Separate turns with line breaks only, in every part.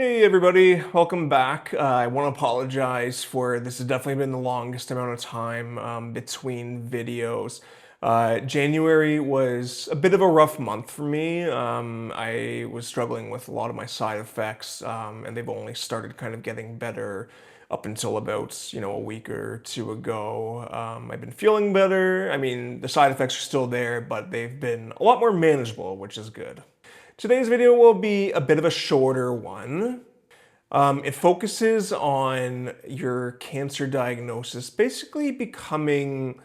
Hey everybody, welcome back. I want to apologize for this has definitely been the longest amount of time between videos. January was a bit of a rough month for me. I was struggling with a lot of my side effects, and they've only started kind of getting better up until about, a week or two ago. I've been feeling better. I mean, the side effects are still there, but they've been a lot more manageable, which is good. Today's video will be a bit of a shorter one. It focuses on your cancer diagnosis basically becoming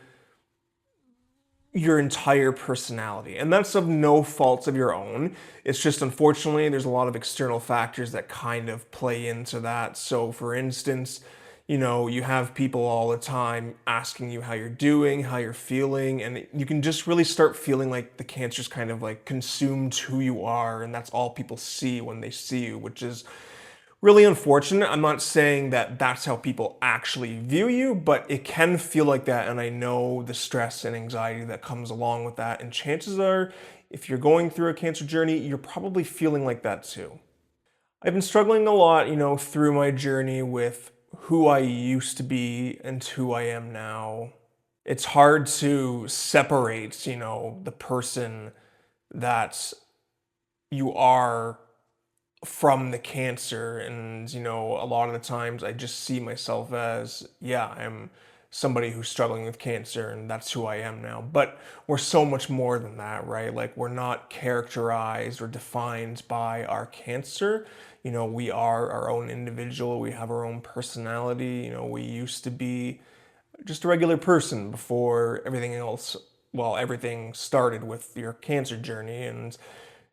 your entire personality. And that's of no faults of your own. It's just unfortunately, there's a lot of external factors that kind of play into that. So, for instance, you have people all the time asking you how you're doing, how you're feeling, and you can just really start feeling like the cancer's kind of like consumed who you are, and that's all people see when they see you, which is really unfortunate. I'm not saying that that's how people actually view you, but it can feel like that, and I know the stress and anxiety that comes along with that, and chances are, if you're going through a cancer journey, you're probably feeling like that too. I've been struggling a lot, through my journey with who I used to be and who I am now. It's hard to separate, the person that you are from the cancer. And, a lot of the times I just see myself as, yeah, I'm somebody who's struggling with cancer and that's who I am now. But we're so much more than that, right? Like, we're not characterized or defined by our cancer. We are our own individual. We have our own personality. We used to be just a regular person before everything else, well, everything started with your cancer journey. And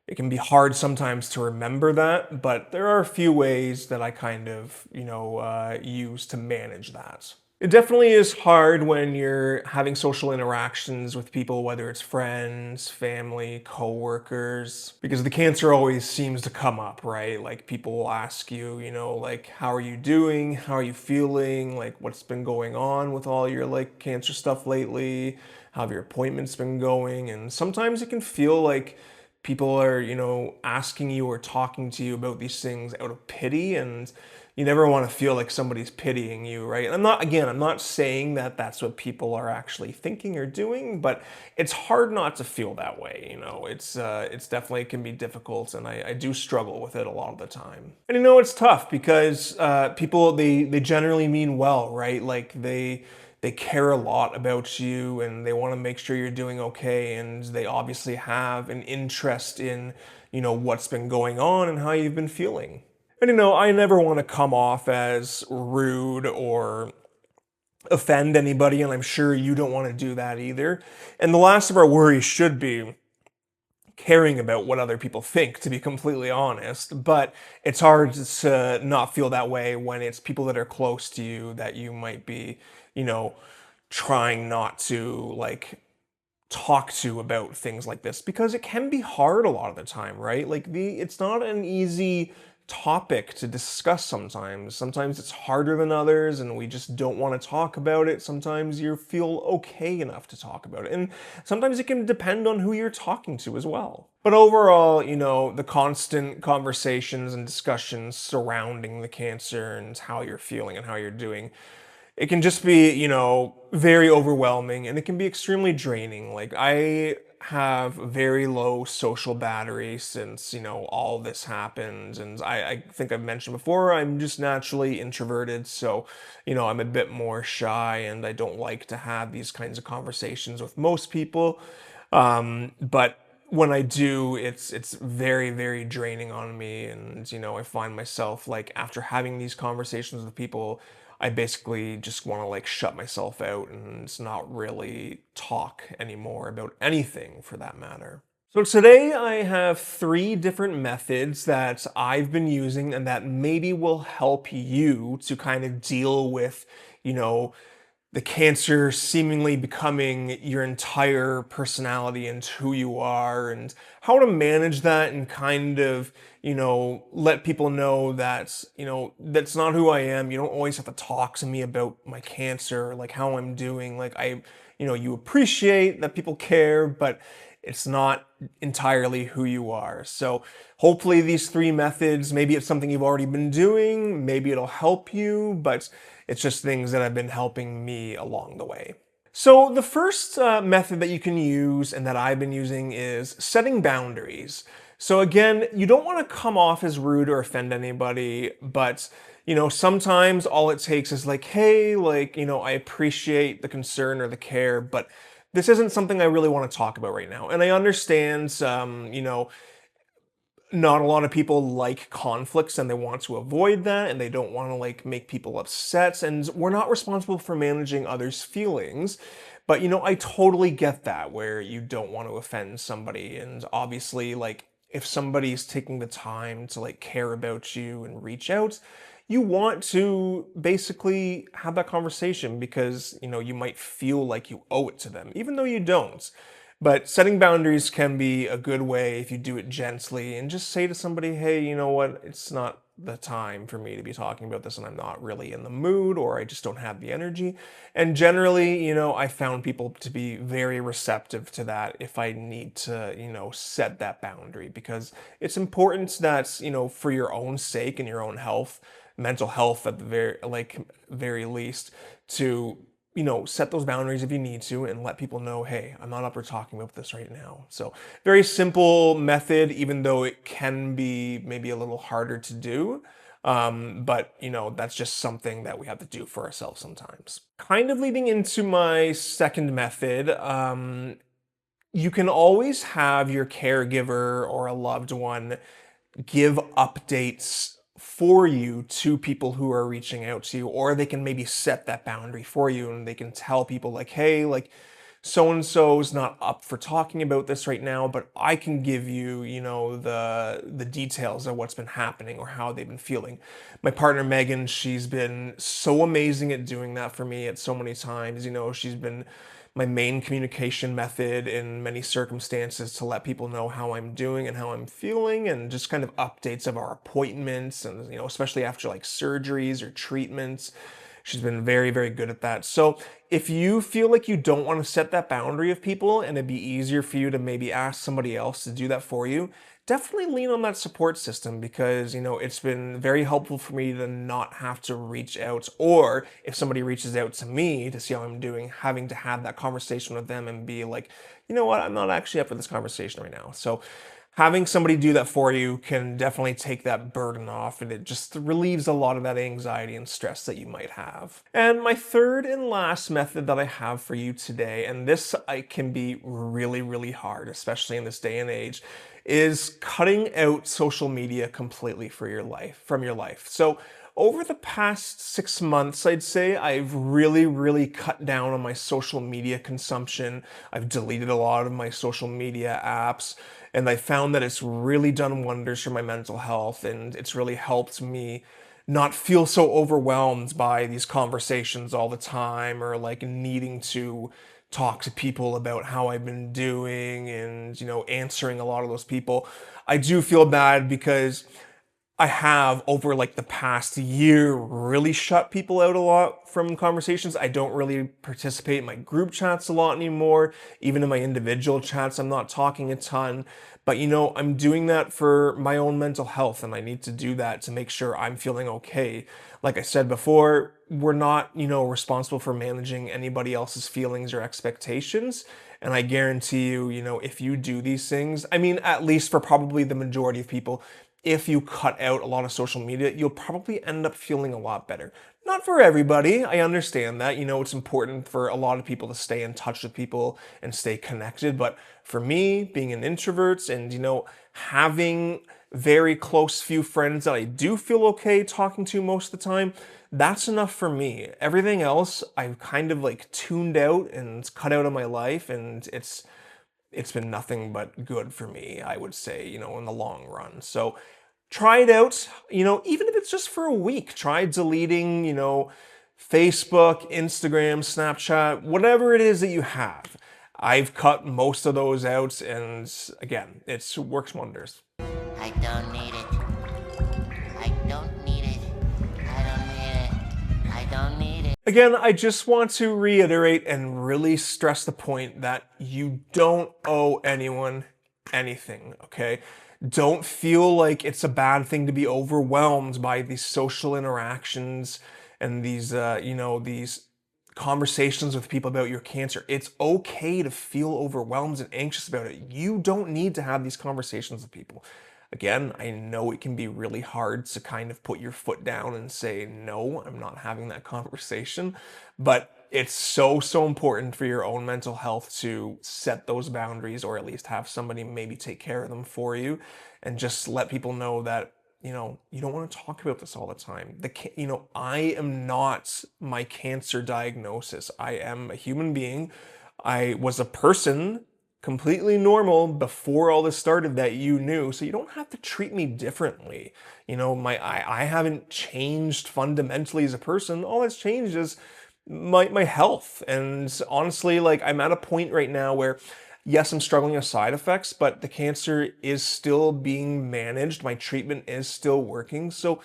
it can be hard sometimes to remember that, but there are a few ways that I kind of, use to manage that. It definitely is hard when you're having social interactions with people, whether it's friends, family, coworkers, because the cancer always seems to come up, right? Like, people will ask you, like, how are you doing? How are you feeling? Like, what's been going on with all your like cancer stuff lately? How have your appointments been going? And sometimes it can feel like people are, asking you or talking to you about these things out of pity, and you never want to feel like somebody's pitying you, right? And I'm not saying that that's what people are actually thinking or doing, but it's hard not to feel that way, it's definitely can be difficult, and I do struggle with it a lot of the time. And it's tough because people, they generally mean well, right? Like, they care a lot about you and they want to make sure you're doing okay, and they obviously have an interest in, what's been going on and how you've been feeling. And I never want to come off as rude or offend anybody, and I'm sure you don't want to do that either. And the last of our worries should be caring about what other people think, to be completely honest. But it's hard to not feel that way when it's people that are close to you that you might be, trying not to like talk to about things like this, because it can be hard a lot of the time, right? Like, it's not an easy topic to discuss sometimes. Sometimes it's harder than others and we just don't want to talk about it. Sometimes you feel okay enough to talk about it. And sometimes it can depend on who you're talking to as well. But overall, the constant conversations and discussions surrounding the cancer and how you're feeling and how you're doing, it can just be, very overwhelming, and it can be extremely draining. Like, I have very low social battery since, all this happened. And I think I've mentioned before, I'm just naturally introverted. So, I'm a bit more shy and I don't like to have these kinds of conversations with most people. But when I do, it's very, very draining on me. And, I find myself like, after having these conversations with people, I basically just want to like shut myself out and not really talk anymore about anything for that matter. So today I have 3 different methods that I've been using and that maybe will help you to kind of deal with, you know, the cancer seemingly becoming your entire personality and who you are, and how to manage that and kind of, let people know that, that's not who I am. You don't always have to talk to me about my cancer, like how I'm doing. Like, you appreciate that people care, but It's not entirely who you are. So hopefully these three methods, maybe it's something you've already been doing, maybe it'll help you, but it's just things that have been helping me along the way. So the first method that you can use and that I've been using is setting boundaries. So again, you don't want to come off as rude or offend anybody, but sometimes all it takes is like, hey, like, I appreciate the concern or the care, but this isn't something I really want to talk about right now. And I understand, not a lot of people like conflicts and they want to avoid that and they don't want to like make people upset, and we're not responsible for managing others' feelings. But I totally get that where you don't want to offend somebody, and obviously like if somebody's taking the time to like care about you and reach out, you want to basically have that conversation because you might feel like you owe it to them even though you don't. But setting boundaries can be a good way if you do it gently and just say to somebody, hey, you know what, it's not the time for me to be talking about this and I'm not really in the mood or I just don't have the energy. And generally, I found people to be very receptive to that if I need to, set that boundary, because it's important that, for your own sake and your own health, mental health at the very least, to set those boundaries if you need to and let people know, hey, I'm not up for talking about this right now. So very simple method, even though it can be maybe a little harder to do. But that's just something that we have to do for ourselves sometimes. Kind of leading into my second method, you can always have your caregiver or a loved one give updates for you to people who are reaching out to you, or they can maybe set that boundary for you and they can tell people like, hey, like so and so's not up for talking about this right now, but I can give you, the details of what's been happening or how they've been feeling. My partner Megan, she's been so amazing at doing that for me at so many times. She's been my main communication method in many circumstances to let people know how I'm doing and how I'm feeling, and just kind of updates of our appointments and especially after like surgeries or treatments. She's been very, very good at that. So if you feel like you don't want to set that boundary of people and it'd be easier for you to maybe ask somebody else to do that for you, definitely lean on that support system, because it's been very helpful for me to not have to reach out, or if somebody reaches out to me to see how I'm doing, having to have that conversation with them and be like, you know what, I'm not actually up for this conversation right now. So having somebody do that for you can definitely take that burden off, and it just relieves a lot of that anxiety and stress that you might have. And my third and last method that I have for you today, and this can be really, really hard, especially in this day and age, is cutting out social media completely from your life. So over the past 6 months, I'd say I've really, really cut down on my social media consumption. I've deleted a lot of my social media apps, and I found that it's really done wonders for my mental health, and it's really helped me not feel so overwhelmed by these conversations all the time, or like needing to talk to people about how I've been doing and, answering a lot of those people. I do feel bad because I have, over like the past year, really shut people out a lot from conversations. I don't really participate in my group chats a lot anymore. Even in my individual chats, I'm not talking a ton. But I'm doing that for my own mental health, and I need to do that to make sure I'm feeling okay. Like I said before, we're not, responsible for managing anybody else's feelings or expectations. And I guarantee you, if you do these things, I mean, at least for probably the majority of people, if you cut out a lot of social media, you'll probably end up feeling a lot better. Not for everybody, I understand that. It's important for a lot of people to stay in touch with people and stay connected. But for me, being an introvert and, having very close few friends that I do feel okay talking to most of the time, that's enough for me. Everything else, I've kind of like tuned out and cut out of my life, and it's been nothing but good for me, I would say, in the long run. So try it out, even if it's just for a week. Try deleting, Facebook, Instagram, Snapchat, whatever it is that you have. I've cut most of those out, and again, it works wonders.
I don't need it. I don't need it. I don't need it. I don't need it.
Again, I just want to reiterate and really stress the point that you don't owe anyone anything, okay? Don't feel like it's a bad thing to be overwhelmed by these social interactions and these, these conversations with people about your cancer. It's okay to feel overwhelmed and anxious about it. You don't need to have these conversations with people. Again, I know it can be really hard to kind of put your foot down and say, no, I'm not having that conversation. But it's so, so important for your own mental health to set those boundaries, or at least have somebody maybe take care of them for you, and just let people know that, you don't want to talk about this all the time. I am not my cancer diagnosis. I am a human being. I was a person completely normal before all this started that you knew, so you don't have to treat me differently. I haven't changed fundamentally as a person. All that's changed is my health. And honestly, like, I'm at a point right now where, yes, I'm struggling with side effects, but the cancer is still being managed. My treatment is still working. So,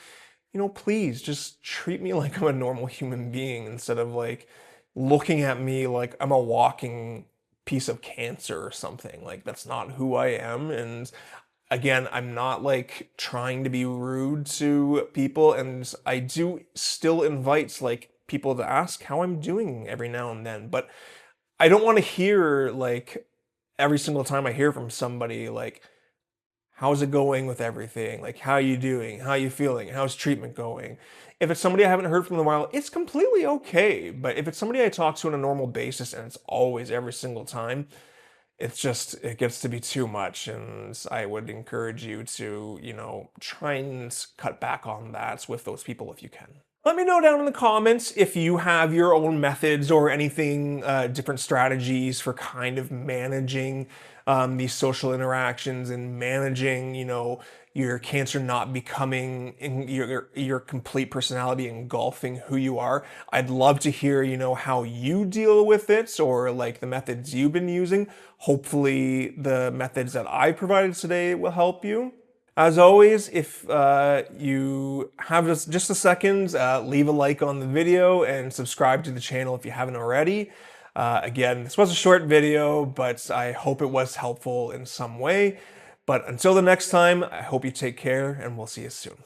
please just treat me like I'm a normal human being, instead of like looking at me like I'm a walking piece of cancer or something. Like, that's not who I am. And again, I'm not like trying to be rude to people, and I do still invite like people to ask how I'm doing every now and then, but I don't want to hear like every single time I hear from somebody like, how's it going with everything? Like, how you doing? How you feeling? How's treatment going? If it's somebody I haven't heard from in a while, it's completely okay. But if it's somebody I talk to on a normal basis and it's always every single time, it gets to be too much. And I would encourage you to, try and cut back on that with those people if you can. Let me know down in the comments if you have your own methods or anything, different strategies for kind of managing these social interactions and managing, your cancer not becoming in your complete personality, engulfing who you are. I'd love to hear, how you deal with it, or like the methods you've been using. Hopefully the methods that I provided today will help you. As always, if you have just a second, leave a like on the video and subscribe to the channel if you haven't already. Again, this was a short video, but I hope it was helpful in some way. But until the next time, I hope you take care, and we'll see you soon.